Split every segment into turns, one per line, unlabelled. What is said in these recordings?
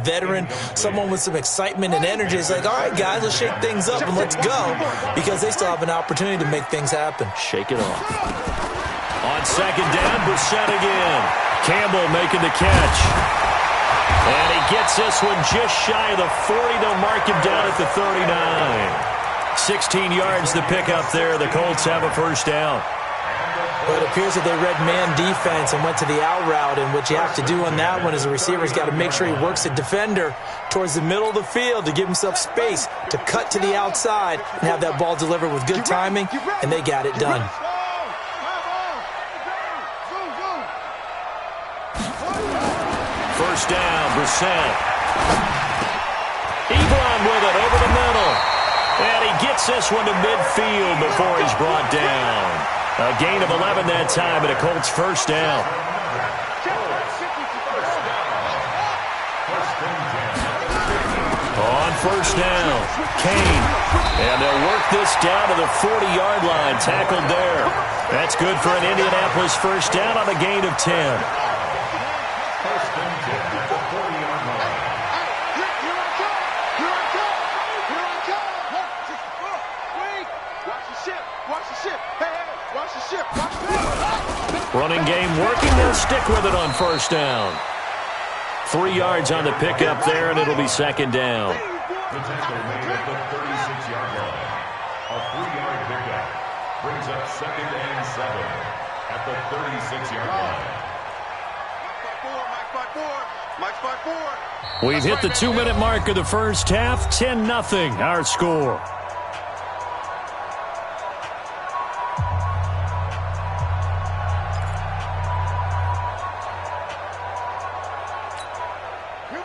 veteran, someone with some excitement and energy. It's like, all right, guys, let's shake things up and let's go, because they still have an opportunity to make things happen.
Shake it off. On second down, Brissett again. Campbell making the catch. And he gets this one just shy of the 40. They'll mark him down at the 39. 16 yards to pick up there. The Colts have a first down.
Well, it appears that they read man defense and went to the out route, and what you have to do on that one is the receiver's got to make sure he works the defender towards the middle of the field to give himself space to cut to the outside and have that ball delivered with good timing, and they got it done.
First down, Brissett. Ebron with it over the middle. And he gets this one to midfield before he's brought down. A gain of 11 that time, and a Colts first down. On first down, Kane. And they'll work this down to the 40-yard line. Tackled there. That's good for an Indianapolis first down on a gain of 10. Running game working. They'll stick with it on first down. 3 yards on the pickup there, and it'll be second down.
The tackle made at the 36-yard line. A 3-yard pickup brings up second and 7 at the 36-yard line.
We've hit the 2-minute mark of the first half. 10-0 our score.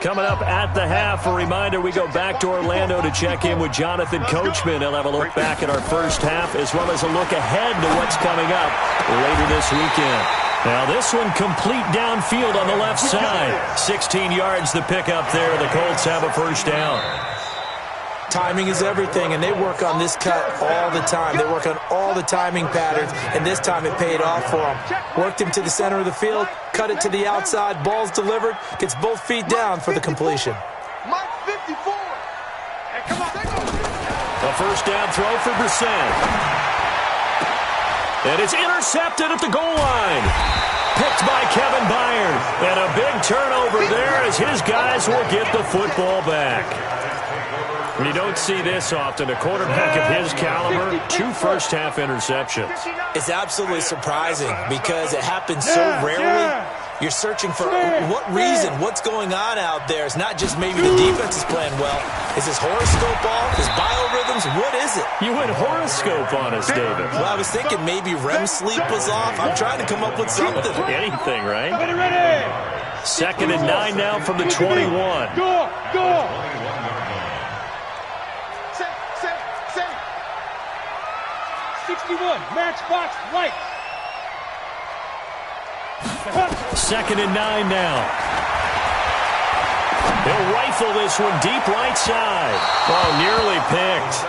Coming up at the half, a reminder, we go back to Orlando to check in with Jonathan Coachman. He'll have a look back at our first half as well as a look ahead to what's coming up later this weekend. Now this one complete downfield on the left side. 16 yards to pick up there. The Colts have a first down.
Timing is everything, and they work on this cut all the time. They work on all the timing patterns, and this time it paid off for them. Worked him to the center of the field, cut it to the outside, ball's delivered, gets both feet down for the completion.
A first down throw for Brissett. And it's intercepted at the goal line. Picked by Kevin Byard. And a big turnover there as his guys will get the football back. You don't see this often. A quarterback of his caliber, 2 first-half interceptions.
It's absolutely surprising because it happens so rarely. You're searching for what reason, what's going on out there. It's not just maybe the defense is playing well. Is his horoscope off? His biorhythms? What is it?
You went horoscope on us, David.
Well, I was thinking maybe REM sleep was off. I'm trying to come up with something.
Anything, right? Second and 9 now from the 21.
Go! 61, matchbox right.
Second and 9 now. They'll rifle this one deep right side. Oh, nearly picked.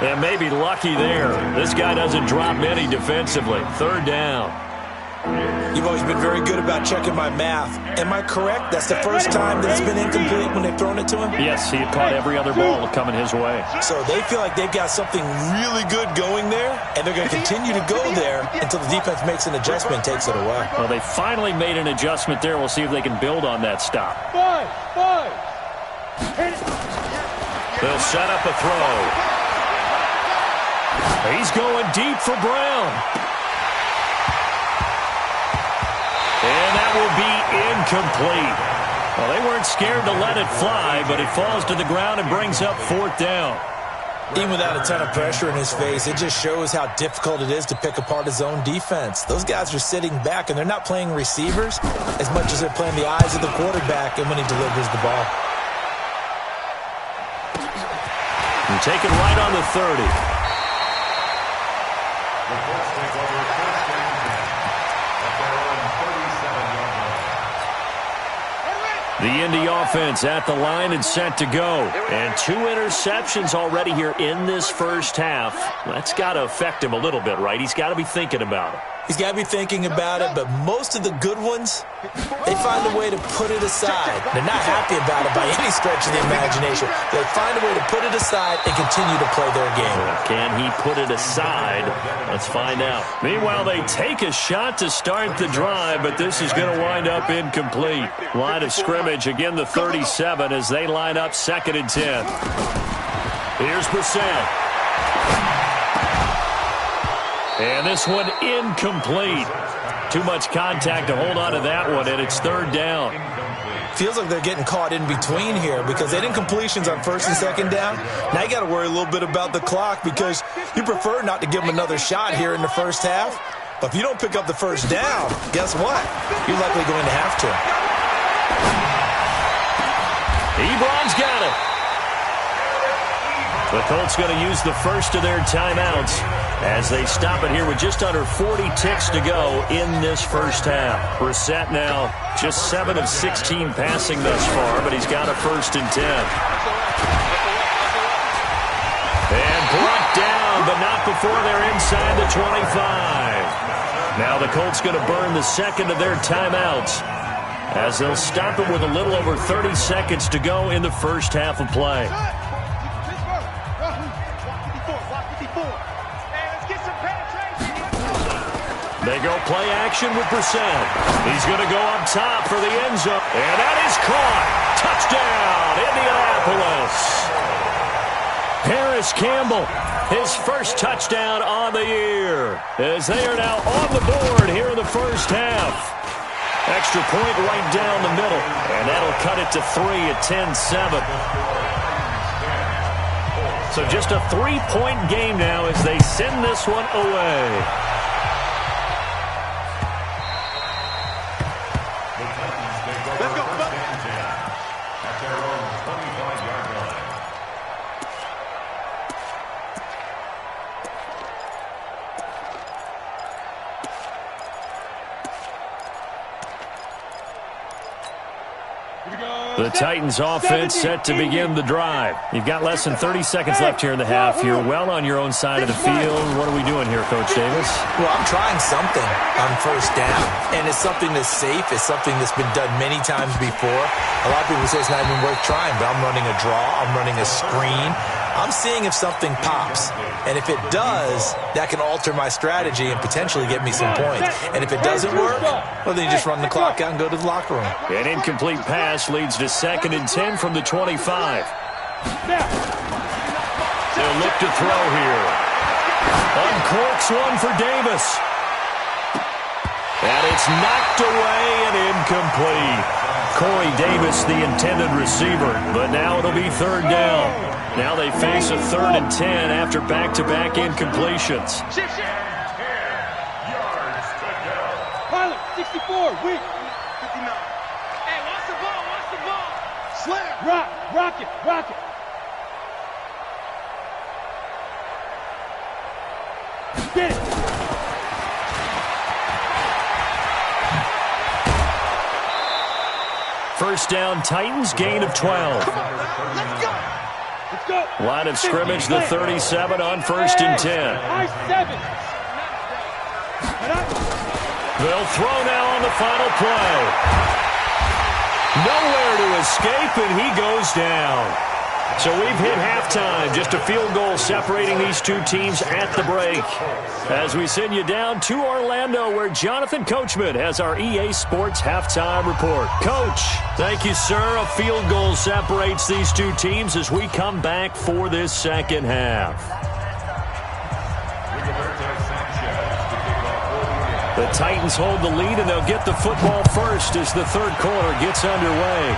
And maybe lucky there. This guy doesn't drop many defensively. Third down.
You've always been very good about checking my math. Am I correct? That's the first time that it's been incomplete when they've thrown it to him?
Yes, he had caught every other ball coming his way.
So they feel like they've got something really good going there, and they're going to continue to go there until the defense makes an adjustment and takes it away.
Well, they finally made an adjustment there. We'll see if they can build on that stop.
Five.
They'll set up a throw. He's going deep for Brown. And that will be incomplete. Well, they weren't scared to let it fly, but it falls to the ground and brings up fourth down.
Even without a ton of pressure in his face, it just shows how difficult it is to pick apart his own defense. Those guys are sitting back, and they're not playing receivers as much as they're playing the eyes of the quarterback and when he delivers the ball.
And taken right on the 30. The Indy offense at the line and set to go. And 2 interceptions already here in this first half. That's got to affect him a little bit, right? He's got to be thinking about it.
He's got to be thinking about it, but most of the good ones, they find a way to put it aside. They're not happy about it by any stretch of the imagination. They find a way to put it aside and continue to play their game.
Can he put it aside? Let's find out. Meanwhile, they take a shot to start the drive, but this is going to wind up incomplete. Line of scrimmage, again the 37 as they line up 2nd and 10. Here's Brissett. And this one incomplete. Too much contact to hold on to that one, and it's 3rd down.
Feels like they're getting caught in between here because they didn't completions on 1st and 2nd down. Now you got to worry a little bit about the clock because you prefer not to give them another shot here in the first half. But if you don't pick up the 1st down, guess what? You're likely going to have to.
Ebron's got it. The Colts going to use the first of their timeouts as they stop it here with just under 40 ticks to go in this first half. Brissett now just 7 of 16 passing thus far, but he's got a 1st and 10. And brought down, but not before they're inside the 25. Now the Colts going to burn the 2nd of their timeouts as they'll stop it with a little over 30 seconds to go in the first half of play. They go play action with Brissett. He's going to go up top for the end zone. And that is caught. Touchdown, Indianapolis. Harris Campbell, his first touchdown on the year, as they are now on the board here in the first half. Extra point right down the middle, and that'll cut it to 3 at 10-7. So just a 3-point game now as they send this one away. The Titans offense set to begin the drive. You've got less than 30 seconds left here in the half. You're well on your own side of the field. What are we doing here, Coach Davis?
Well, I'm trying something on 1st down, and it's something that's safe. It's something that's been done many times before. A lot of people say it's not even worth trying, but I'm running a draw. I'm running a screen. I'm seeing if something pops, and if it does, that can alter my strategy and potentially get me some points. And if it doesn't work, well, then you just run the clock out and go to the locker room.
An incomplete pass leads to 2nd and 10 from the 25. They'll look to throw here. Uncorks one for Davis. And it's knocked away and incomplete. Corey Davis, the intended receiver, but now it'll be 3rd down. Now they face a 3rd and 10 after back-to-back incompletions.
Pilot, 64, weak. 59. Hey, watch the ball, watch the ball. Slam. Rock it. Get it.
First down, Titans, gain of 12.
Let's go.
Line of scrimmage, the 37 on 1st and 10. They'll throw now on the final play. Nowhere to escape, and he goes down. So we've hit halftime. Just a field goal separating these two teams at the break. As we send you down to Orlando, where Jonathan Coachman has our EA Sports halftime report. Coach, thank you, sir. A field goal separates these two teams as we come back for this second half. The Titans hold the lead, and they'll get the football first as the third quarter gets underway.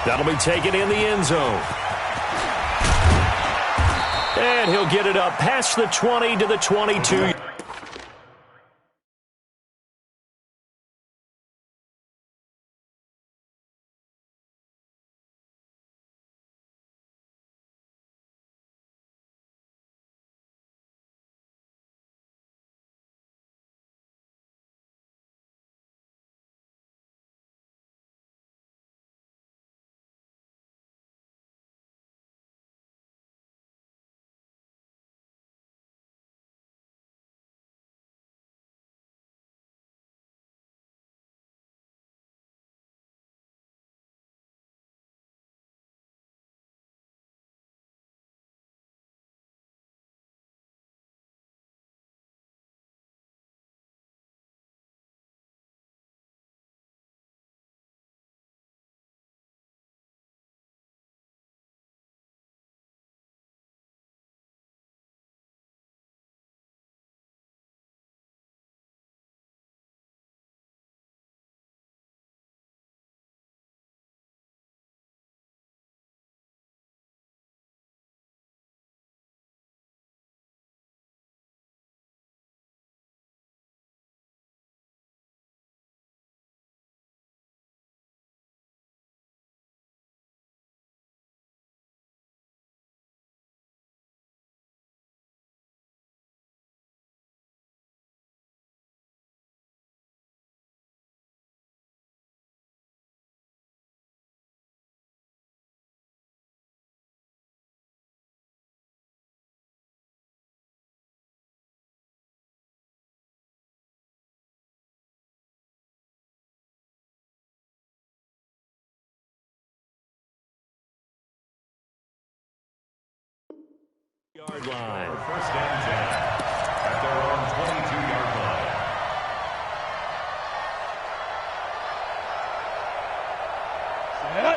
That'll be taken in the end zone. And he'll get it up past the 20 to the 22. Yard line.
First and 10 at their own 22-yard line.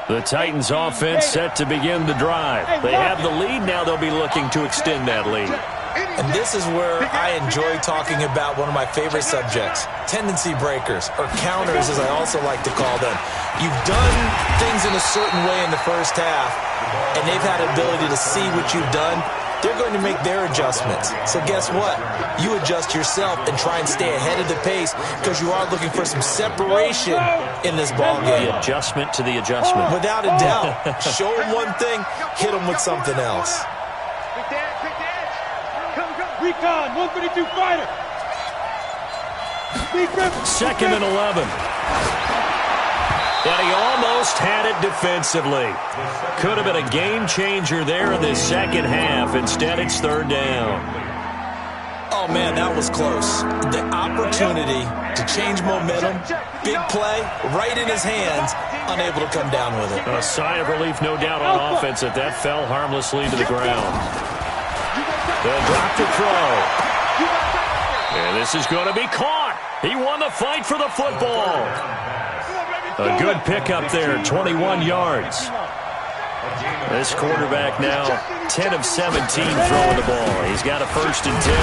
The Titans offense set to begin the drive. They have the lead. Now they'll be looking to extend that lead.
And this is where I enjoy talking about one of my favorite subjects, tendency breakers, or counters as I also like to call them. You've done things in a certain way in the first half, and they've had ability to see what you've done. They're going to make their adjustments. So guess what? You adjust yourself and try and stay ahead of the pace because you are looking for some separation in this ball game.
The adjustment to the adjustment.
Without a doubt. Show them one thing, hit them with something else.
Recon, 132 fighter.
Second and 11. And he almost had it defensively. Could have been a game changer there in this second half. Instead, it's third down.
Oh, man, that was close. The opportunity to change momentum, big play, right in his hands, unable to come down with it.
A sigh of relief, no doubt, on offense that fell harmlessly to the ground. They'll drop to throw. And this is going to be caught. He won the fight for the football. A good pickup there, 21 yards. This quarterback now 10 of 17 throwing the ball. He's got a first and 10.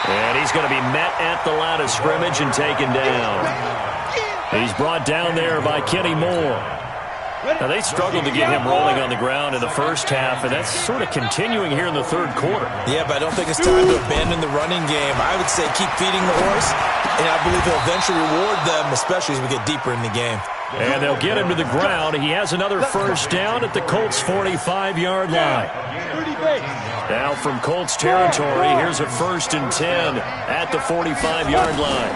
And he's going to be met at the line of scrimmage and taken down. He's brought down there by Kenny Moore. Now, they struggled to get him rolling on the ground in the first half, and that's sort of continuing here in the third quarter.
Yeah, but I don't think it's time to abandon the running game. I would say keep feeding the horse, and I believe he'll eventually reward them, especially as we get deeper in the game.
And they'll get him to the ground. He has another first down at the Colts' 45-yard line. Now from Colts territory, here's a first and 10 at the 45-yard line.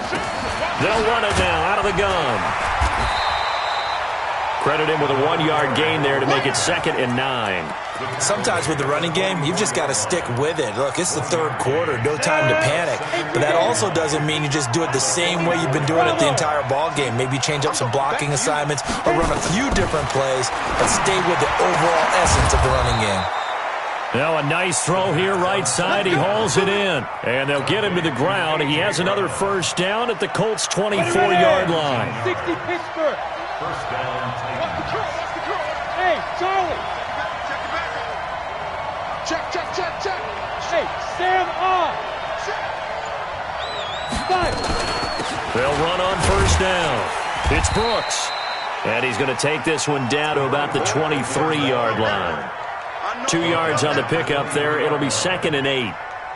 They'll run it now out of the gun. Credit him with a 1-yard gain there to make it second and 9.
Sometimes with the running game, you've just got to stick with it. Look, it's the third quarter, no time to panic. But that also doesn't mean you just do it the same way you've been doing it the entire ball game. Maybe change up some blocking assignments or run a few different plays, but stay with the overall essence of the running game.
Now a nice throw here right side. He hauls it in. And they'll get him to the ground. He has another first down at the Colts' 24-yard line.
60 Pittsburgh.
First down.
Hey, Charlie. Check. Hey, Sam on.
They'll run on first down. It's Brooks. And he's going to take this one down to about the 23-yard line. 2 yards on the pickup there. It'll be second and 8.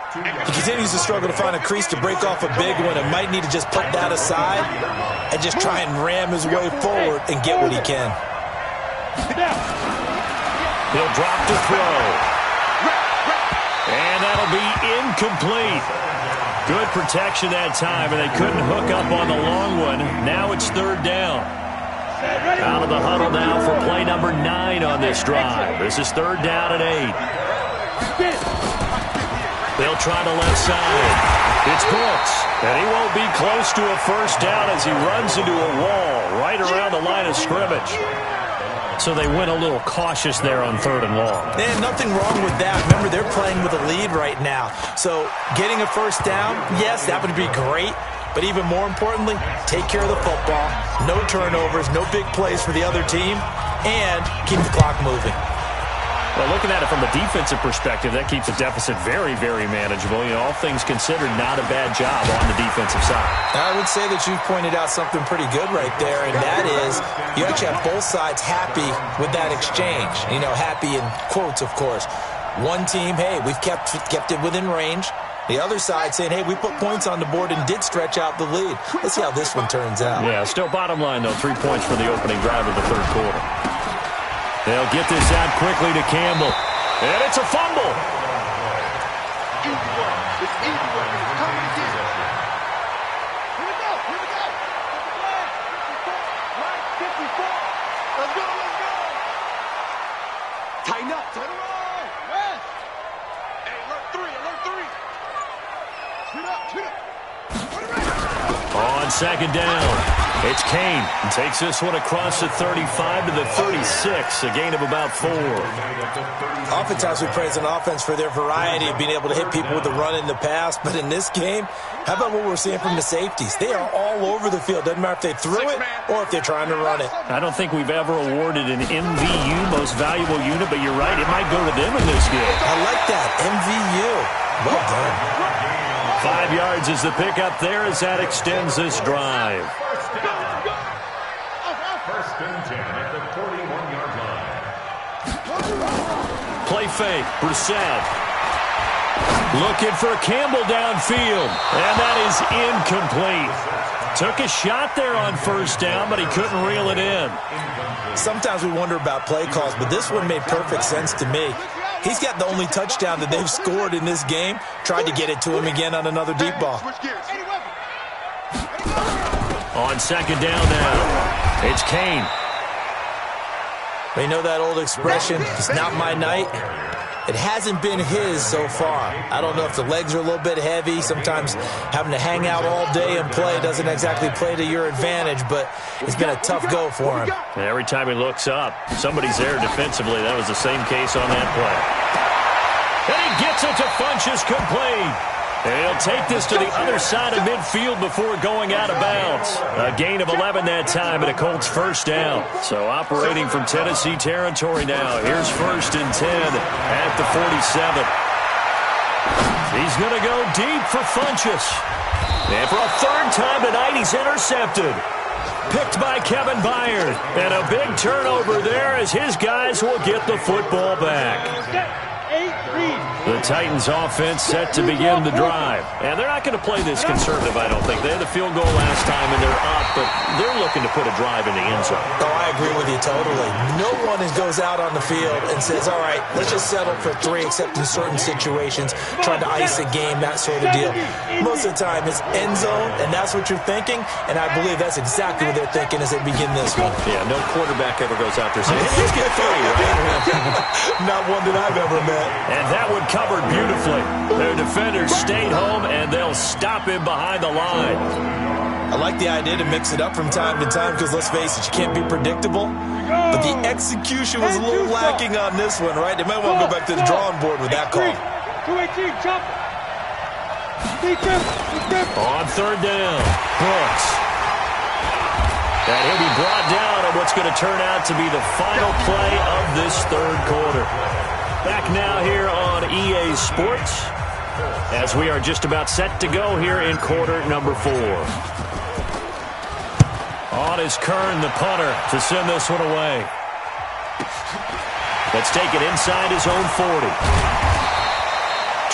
He continues to struggle to find a crease to break off a big one and might need to just put that aside and just try and ram his way forward and get what he can.
He'll drop to throw. And that'll be incomplete. Good protection that time, and they couldn't hook up on the long one. Now it's third down. Out of the huddle now for play number 9 on this drive. This is third down and 8. They'll try the left side. It's Brooks, and he won't be close to a first down as he runs into a wall right around the line of scrimmage. So they went a little cautious there on third and long.
And nothing wrong with that. Remember, they're playing with a lead right now. So getting a first down, yes, that would be great. But even more importantly, take care of the football. No turnovers, no big plays for the other team, and keep the clock moving.
Well, looking at it from a defensive perspective, that keeps the deficit very, very manageable. You know, all things considered, not a bad job on the defensive side.
I would say that you've pointed out something pretty good right there, and that is you actually have both sides happy with that exchange. You know, happy in quotes, of course. One team, hey, we've kept it within range. The other side saying, hey, we put points on the board and did stretch out the lead. Let's see how this one turns out.
Yeah, still bottom line, though, 3 points for the opening drive of the third quarter. They'll get this out quickly to Campbell. And it's a fumble.
Easy work. It's easy work. It's coming again. Here we go. Right, 54. Let's go. Tighten up. Turn around. Rest. Hey, alert 3. Shoot up. Turn around.
On second down, it's Kane. Takes this one across the 35 to the 36, a gain of about 4.
Oftentimes we praise an offense for their variety of being able to hit people with the run in the pass, but in this game, how about what we're seeing from the safeties? They are all over the field. Doesn't matter if they threw it or if they're trying to run it.
I don't think we've ever awarded an MVU, most valuable unit, but you're right, it might go to them in this game.
I like that, MVU. Well done.
5 yards is the pickup there as that extends this drive.
First and 10 at the 41-yard line.
Play fake, Brissett. Looking for Campbell downfield, and that is incomplete. Took a shot there on first down, but he couldn't reel it in.
Sometimes we wonder about play calls, but this one made perfect sense to me. He's got the only touchdown that they've scored in this game. Tried to get it to him again on another deep ball.
On second down now, it's Kane.
They know that old expression, it's not my night. It hasn't been his so far. I don't know if the legs are a little bit heavy. Sometimes having to hang out all day and play doesn't exactly play to your advantage, but it's been a tough go for him.
And every time he looks up, somebody's there defensively. That was the same case on that play. And he gets it to Funchess complete. And he'll take this to the other side of midfield before going out of bounds. A gain of 11 that time and a Colts first down. So operating from Tennessee territory now. Here's first and 10 at the 47. He's going to go deep for Funchess. And for a third time tonight, he's intercepted. Picked by Kevin Byard. And a big turnover there as his guys will get the football back. The Titans offense set to begin the drive. And they're not going to play this conservative, I don't think. They had the field goal last time, and they're up, but they're looking to put a drive in the end zone.
Oh, I agree with you totally. No one goes out on the field and says, all right, let's just settle for 3, except in certain situations, trying to ice a game, that sort of deal. Most of the time, it's end zone, and that's what you're thinking, and I believe that's exactly what they're thinking as they begin this one.
Yeah, no quarterback ever goes out there saying, hey, let's get 3, right?
Not one that I've ever met.
And that one covered beautifully. Their defenders stayed home, and they'll stop him behind the line.
I like the idea to mix it up from time to time because, let's face it, you can't be predictable. But the execution was a little lacking on this one, right? They might want to go back to the drawing board with that call.
2-18, jump.
On third down, Brooks. And he'll be brought down on what's going to turn out to be the final play of this third quarter. Back now here on EA Sports as we are just about set to go here in quarter number 4. On is Kern, the punter, to send this one away. Let's take it inside his own 40.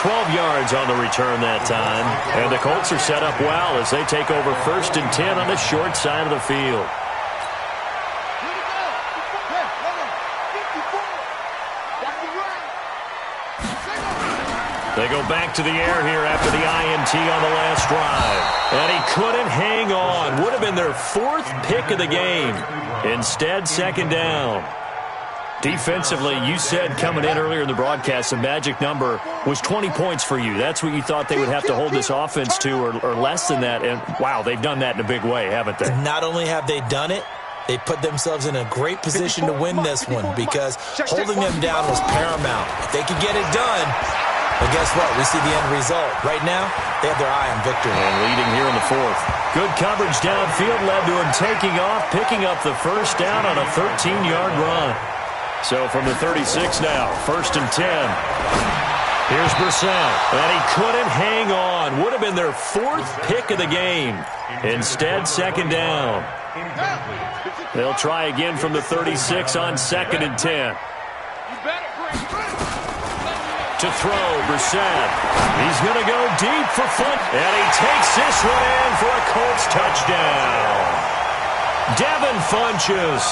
12 yards on the return that time. And the Colts are set up well as they take over first and 10 on the short side of the field. They go back to the air here after the INT on the last drive. And he couldn't hang on. Would have been their 4th pick of the game. Instead, second down. Defensively, you said coming in earlier in the broadcast, the magic number was 20 points for you. That's what you thought they would have to hold this offense to, or less than that. And, wow, they've done that in a big way, haven't they?
Not only have they done it, they put themselves in a great position to win this one because holding them down was paramount. If they could get it done, but guess what? We see the end result. Right now, they have their eye on victory.
And leading here in the 4th. Good coverage downfield led to him taking off, picking up the first down on a 13-yard run. So from the 36 now, first and 10. Here's Brissett, and he couldn't hang on. Would have been their 4th pick of the game. Instead, second down. They'll try again from the 36 on second and 10. To throw, Brissett. He's going to go deep for fun. And he takes this one in for a Colts touchdown. Devin Funchess,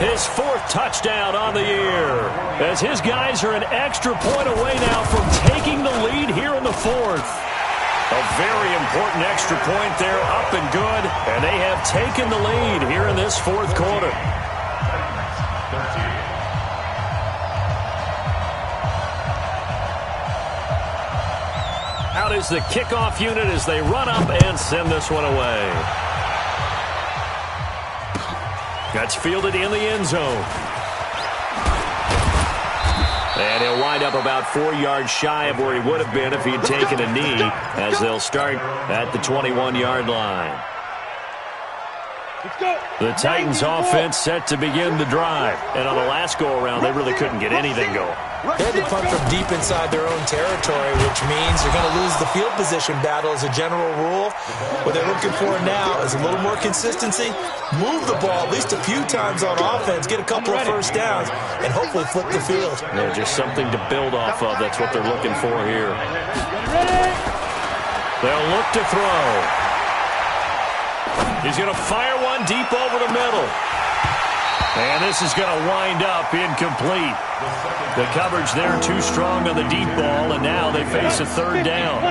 his 4th touchdown on the year. As his guys are an extra point away now from taking the lead here in the 4th. A very important extra point there, up and good. And they have taken the lead here in this 4th quarter. out is the kickoff unit as they run up and send this one away. That's fielded in the end zone. And he'll wind up about 4 yards shy of where he would have been if he had taken a knee, as they'll start at the 21-yard line. The Titans offense set to begin the drive. And on the last go-around, they really couldn't get anything going.
They had to punt from deep inside their own territory, which means they're going to lose the field position battle as a general rule. What they're looking for now is a little more consistency, move the ball at least a few times on offense, get a couple of first downs, and hopefully flip the field.
Yeah, just something to build off of. That's what they're looking for here. They'll look to throw. He's going to fire one deep over the middle. And this is going to wind up incomplete. The coverage there too strong on the deep ball, and now they face a third down.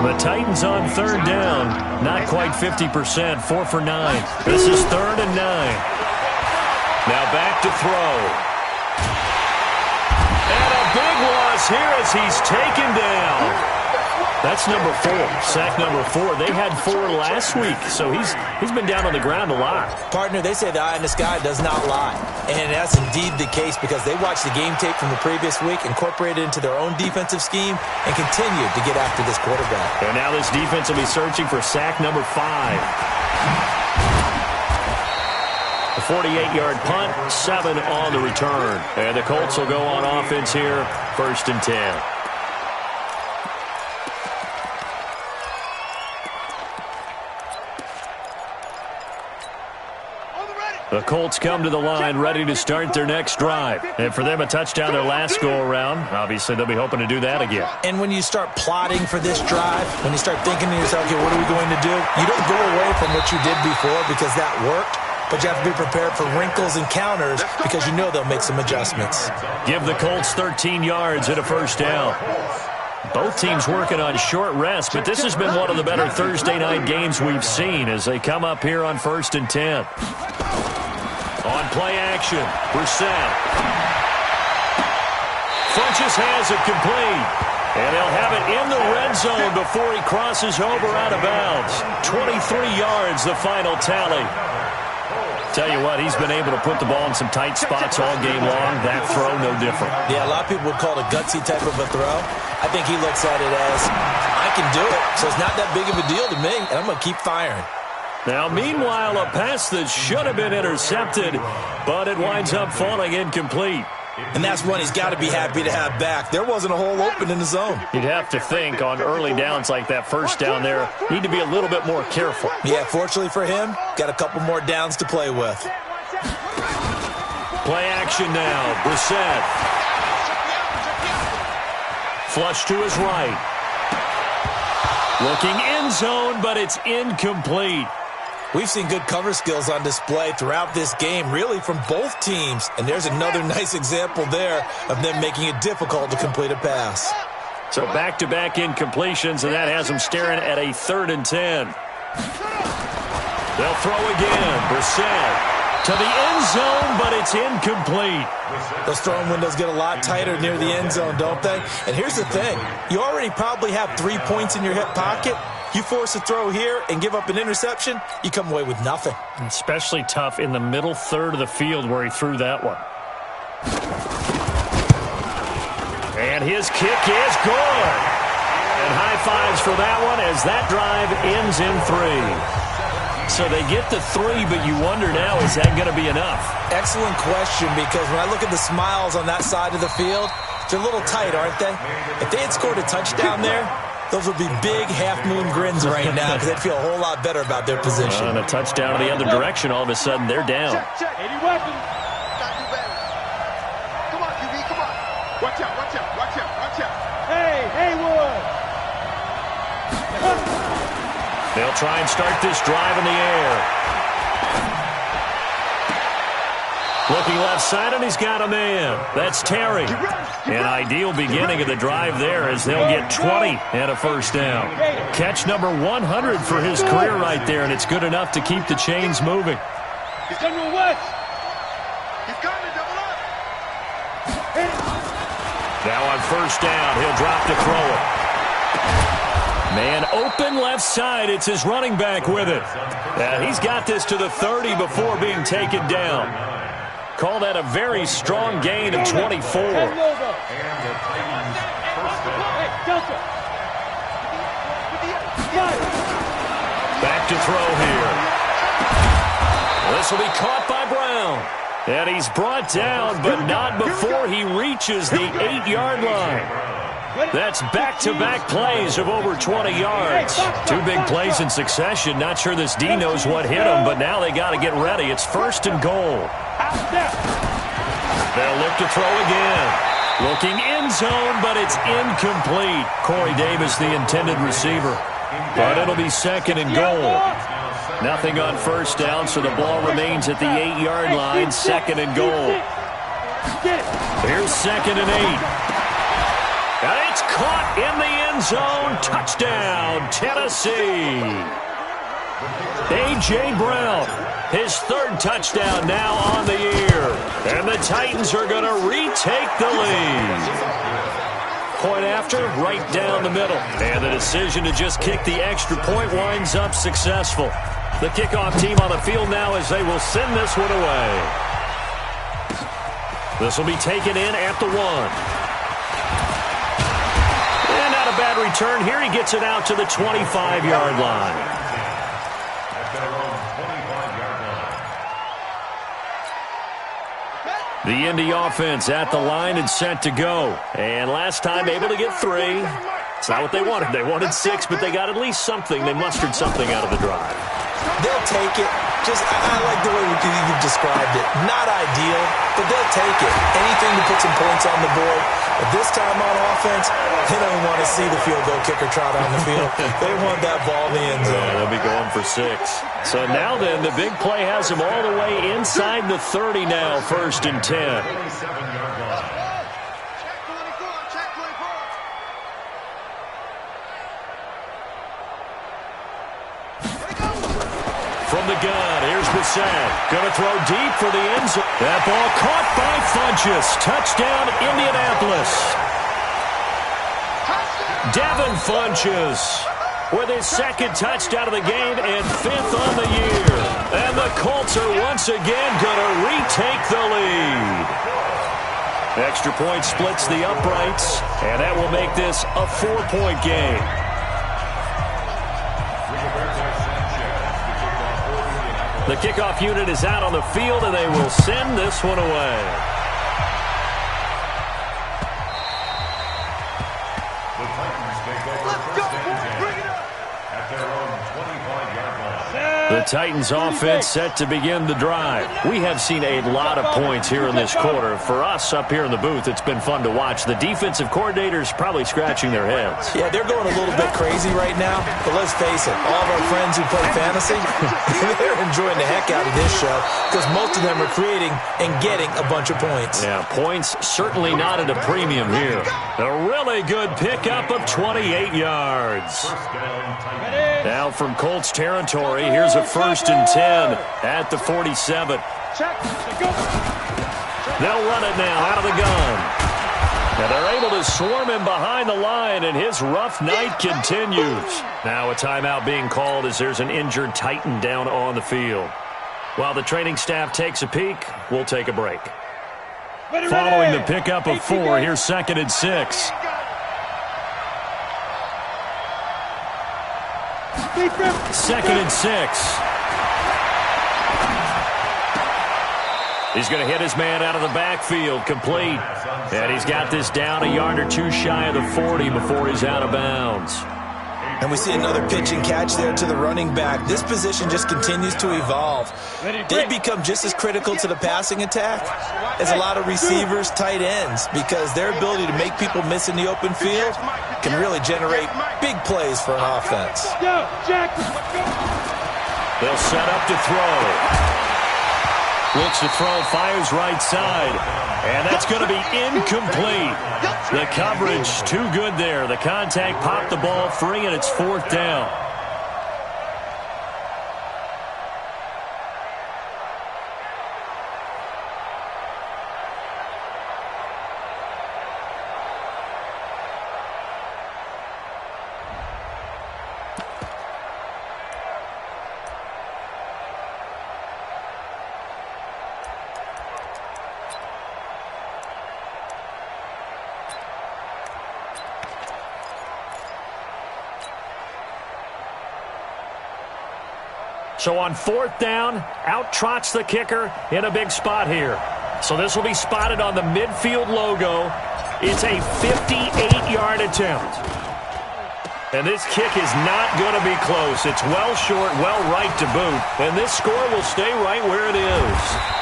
The Titans on third down, not quite 50%, 4 for 9. This is 3rd and 9. Now back to throw. And a big loss here as he's taken down. That's number 4, sack number 4. They had 4 last week, so he's been down on the ground a lot.
Partner, they say the eye in the sky does not lie. And that's indeed the case because they watched the game tape from the previous week, incorporated it into their own defensive scheme, and continued to get after this quarterback.
And now this defense will be searching for sack number 5. A 48-yard punt, 7 on the return. And the Colts will go on offense here, 1st and 10. The Colts come to the line ready to start their next drive. And for them, a touchdown their last go-around. Obviously, they'll be hoping to do that again.
And when you start plotting for this drive, when you start thinking to yourself, okay, what are we going to do? You don't go away from what you did before because that worked. But you have to be prepared for wrinkles and counters because you know they'll make some adjustments.
Give the Colts 13 yards and a first down. Both teams working on short rest, but this has been one of the better Thursday night games we've seen as they come up here on 1st and 10. On play action, Brissett. Funches has it complete. And they'll have it in the red zone before he crosses over out of bounds. 23 yards, the final tally. Tell you what, he's been able to put the ball in some tight spots all game long. That throw, no different.
Yeah, a lot of people would call it a gutsy type of a throw. I think he looks at it as, I can do it, so it's not that big of a deal to me, and I'm going to keep firing.
Now, meanwhile, a pass that should have been intercepted, but it winds up falling incomplete.
And that's one he's got to be happy to have back. There wasn't a hole open in the zone.
You'd have to think on early downs like that first down there, need to be a little bit more careful.
Yeah, fortunately for him, got a couple more downs to play with.
Play action now, Brissett. Flush to his right. Looking end zone, but it's incomplete.
We've seen good cover skills on display throughout this game, really from both teams. And there's another nice example there of them making it difficult to complete a pass.
So back-to-back incompletions, and that has them staring at a 3rd and 10. They'll throw again. Brissett to the end zone, but it's incomplete.
Those throwing windows get a lot tighter near the end zone, don't they? And here's the thing. You already probably have 3 points in your hip pocket. You force a throw here and give up an interception, you come away with nothing.
Especially tough in the middle third of the field where he threw that one. And his kick is good. And high fives for that one as that drive ends in 3. So they get the 3, but you wonder now, is that going to be enough?
Excellent question, because when I look at the smiles on that side of the field, they're a little tight, aren't they? If they had scored a touchdown there, those would be big half-moon grins right now because they'd feel a whole lot better about their position.
And a touchdown in the other direction, all of a sudden, they're down.
Check. 80 weapons. Not too bad. Come on, QB, come on. Watch out. Hey, Haywood.
They'll try and start this drive in the air. Looking left side, and he's got a man. That's Terry. An ideal beginning of the drive there as they'll get 20 and a first down. Catch number 100 for his career right there, and it's good enough to keep the chains moving.
He's coming to West. He's coming to double up.
Now on first down, he'll drop to throw it. Man open left side. It's his running back with it. He's got this to the 30 before being taken down. Call that a very strong gain of 24. Back to throw here. This will be caught by Brown. And he's brought down, but not before he reaches the 8-yard line. That's back-to-back plays of over 20 yards. 2 big plays in succession. Not sure this D knows what hit him, but now they got to get ready. It's 1st and goal. They'll look to throw again. Looking end zone, but it's incomplete. Corey Davis, the intended receiver. But it'll be 2nd and goal. Nothing on 1st down, so the ball remains at the 8-yard line. 2nd and goal. Here's 2nd and 8. And it's caught in the end zone. Touchdown, Tennessee. A.J. Brown, his 3rd touchdown now on the year. And the Titans are going to retake the lead. Point after, right down the middle. And the decision to just kick the extra point winds up successful. The kickoff team on the field now as they will send this one away. This will be taken in at the 1. And not a bad return here. He gets it out to the 25-yard line. The Indy offense at the line and set to go. And last time able to get 3. It's not what they wanted. They wanted 6, but they got at least something. They mustered something out of the drive.
They'll take it. I like the way you've described it. Not ideal, but they'll take it. Anything to put some points on the board. But this time on offense, they don't want to see the field goal kicker trot on the field. They want that ball in the end zone.
Yeah, they'll be going for 6. So now then, the big play has them all the way inside the 30 now, 1st and 10. From the gun, here's Bissett. Going to throw deep for the end zone. That ball caught by Funchess. Touchdown, Indianapolis. Devin Funchess with his 2nd touchdown of the game and 5th on the year. And the Colts are once again going to retake the lead. Extra point splits the uprights, and that will make this a 4-point game. The kickoff unit is out on the field, and they will send this one away.
The Titans take over 1st and 10 at their own 25-yard line.
The Titans offense set to begin the drive. We have seen a lot of points here in this quarter. For us up here in the booth, it's been fun to watch. The defensive coordinators probably scratching their heads.
Yeah, they're going a little bit crazy right now, but let's face it, all of our friends who play fantasy, they're enjoying the heck out of this show because most of them are creating and getting a bunch of points.
Yeah, points certainly not at a premium here. A really good pickup of 28 yards. Now from Colts territory, here's a 1st and 10 at the 47. They'll run it now out of the gun. And they're able to swarm him behind the line, and his rough night continues. Now a timeout being called as there's an injured Titan down on the field. While the training staff takes a peek, we'll take a break. Following the pickup of 4, here's 2nd and 6. Second and 6. He's going to hit his man out of the backfield, complete. And he's got this down a yard or 2 shy of the 40 before he's out of bounds.
And we see another pitch and catch there to the running back. This position just continues to evolve. They become just as critical to the passing attack as a lot of receivers, tight ends, because their ability to make people miss in the open field can really generate big plays for an offense.
They'll set up to throw. Looks to throw, fires right side. And that's going to be incomplete. The coverage too good there. The contact popped the ball free, and it's 4th down. So on 4th down, out trots the kicker in a big spot here. So this will be spotted on the midfield logo. It's a 58-yard attempt. And this kick is not going to be close. It's well short, well right to boot. And this score will stay right where it is.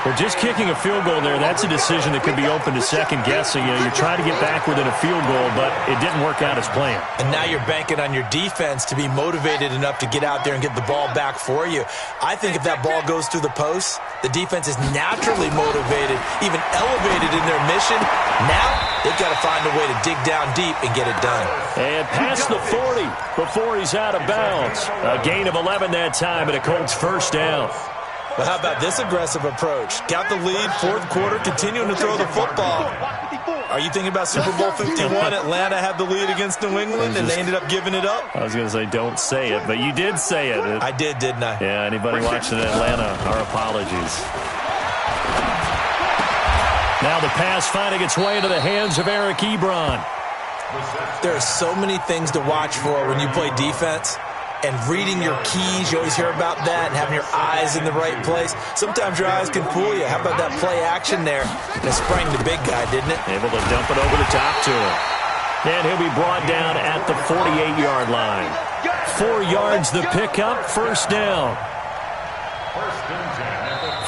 Well, just kicking a field goal there, that's a decision that could be open to second guessing. You're trying to get back within a field goal, but it didn't work out as planned.
And now you're banking on your defense to be motivated enough to get out there and get the ball back for you. I think if that ball goes through the post, the defense is naturally motivated, even elevated in their mission. Now they've got to find a way to dig down deep and get it done.
And past the 40 before he's out of bounds. A gain of 11 that time, and a Colts first down.
Well, how about this aggressive approach? Got the lead, 4th quarter, continuing to throw the football. Are you thinking about Super Bowl 51? Atlanta had the lead against New England, and they ended up giving it up?
I was going to say don't say it, but you did say it.
I did, didn't I?
Yeah, anybody watching Atlanta, our apologies. Now the pass finding its way into the hands of Eric Ebron.
There are so many things to watch for when you play defense. And reading your keys, you always hear about that, and having your eyes in the right place. Sometimes your eyes can fool you. How about that play action there? And it sprang the big guy, didn't it?
Able to dump it over the top to him. And he'll be brought down at the 48-yard line. 4 yards the pickup, first down.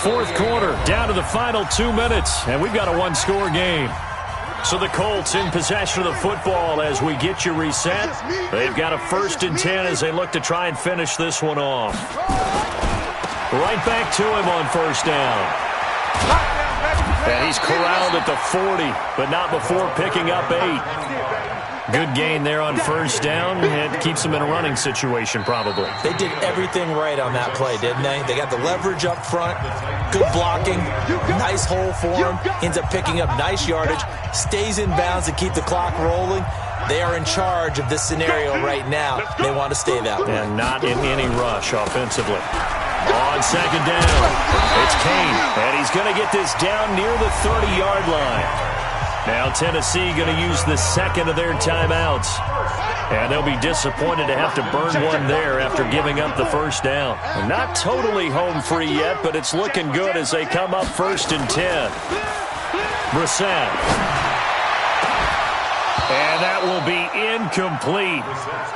4th quarter, down to the final 2 minutes, and we've got a one-score game. So the Colts in possession of the football as we get you reset. They've got a 1st and 10 as they look to try and finish this one off. Right back to him on 1st down. And he's corralled at the 40, but not before picking up 8. Good gain there on 1st down. It keeps them in a running situation probably.
They did everything right on that play, didn't they? They got the leverage up front, good blocking, nice hole for him. Ends up picking up nice yardage, stays in bounds to keep the clock rolling. They are in charge of this scenario right now. They want to stay that way.
And not in any rush offensively. On 2nd down, it's Kane, and he's going to get this down near the 30-yard line. Now Tennessee going to use the 2nd of their timeouts. And they'll be disappointed to have to burn one there after giving up the 1st down. And not totally home free yet, but it's looking good as they come up 1st and 10. Brissett. And that will be incomplete.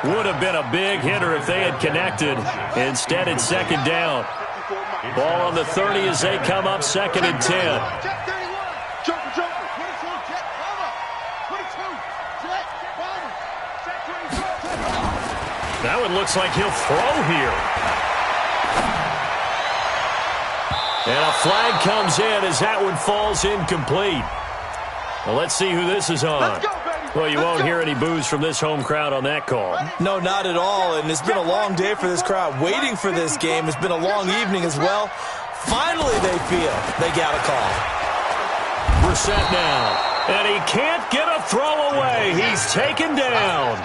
Would have been a big hitter if they had connected. Instead, it's 2nd down. Ball on the 30 as they come up 2nd and 10. That one looks like he'll throw here. And a flag comes in as that one falls incomplete. Well, let's see who this is on. Well, you won't hear any boos from this home crowd on that call.
No, not at all. And it's been a long day for this crowd waiting for this game. It's been a long evening as well. Finally, they feel they got a call.
Brissett now. And he can't get a throw away. He's taken down.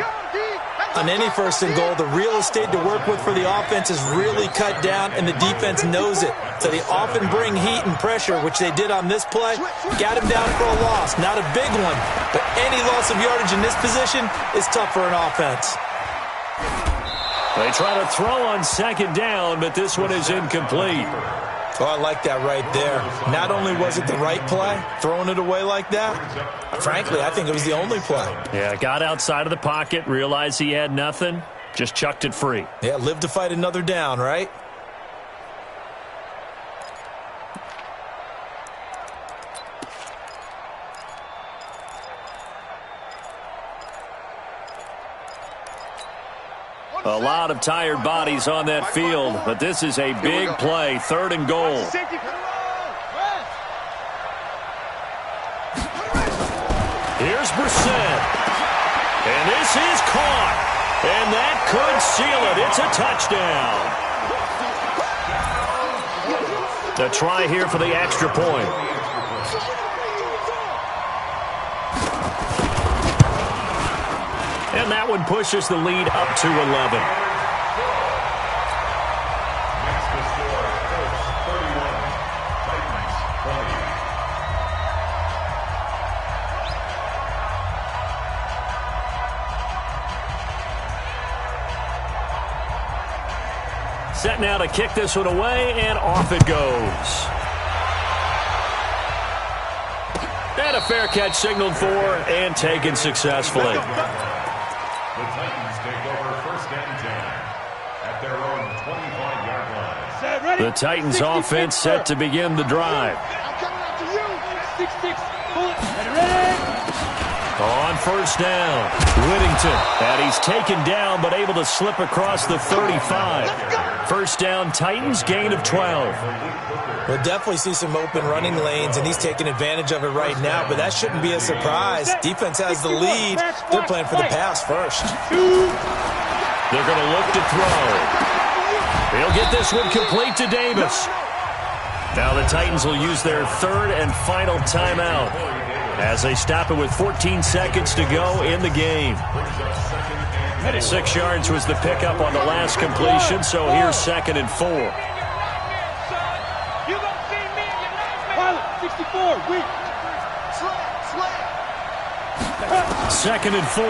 On any 1st and goal, the real estate to work with for the offense is really cut down, and the defense knows it. So they often bring heat and pressure, which they did on this play. Got him down for a loss. Not a big one, but any loss of yardage in this position is tough for an offense.
They try to throw on 2nd down, but this one is incomplete.
Oh, I like that right there. Not only was it the right play, throwing it away like that, frankly, I think it was the only play.
Yeah, got outside of the pocket, realized he had nothing, just chucked it free.
Yeah, live to fight another down, right?
A lot of tired bodies on that field, but this is a big play, 3rd and goal. Here's Brissett. And this is caught. And that could seal it. It's a touchdown. The try here for the extra point. And that one pushes the lead up to 11. Set now to kick this one away, and off it goes. And a fair catch signaled for and taken successfully.
The Titans take over 1st and 10 at their own 25-yard line.
The Titans offense set to begin the drive.
I'm coming after you. 6-6. Pull it. Ready.
On 1st down, Whittington. And he's taken down but able to slip across the 35. 1st down, Titans, gain of 12.
We'll definitely see some open running lanes, and he's taking advantage of it right now, but that shouldn't be a surprise. Defense has the lead. They're playing for the pass first.
They're going to look to throw. He'll get this one complete to Davis. Now the Titans will use their 3rd and final timeout as they stop it with 14 seconds to go in the game. 6 yards was the pickup on the last completion, so here's 2nd and 4.
You gonna see me in your Pilot, 64, weak. Slam.
2nd and 4.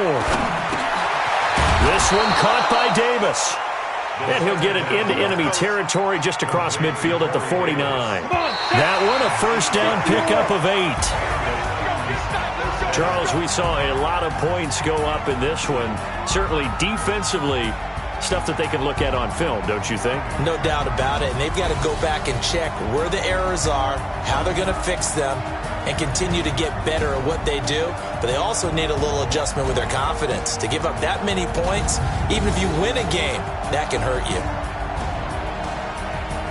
This one caught by Davis. And he'll get it into enemy territory just across midfield at the 49. That one a 1st down pickup of 8. Charles, we saw a lot of points go up in this one. Certainly defensively, stuff that they can look at on film, don't you think?
No doubt about it, and they've got to go back and check where the errors are, how they're going to fix them, and continue to get better at what they do. But they also need a little adjustment with their confidence. To give up that many points, even if you win a game, that can hurt you.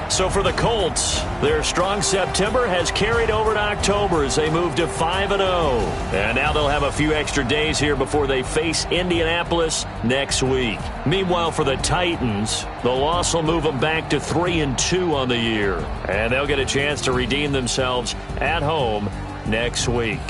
So for the Colts, their strong September has carried over to October as they move to 5-0. And now they'll have a few extra days here before they face Indianapolis next week. Meanwhile, for the Titans, the loss will move them back to 3-2 on the year. And they'll get a chance to redeem themselves at home next week.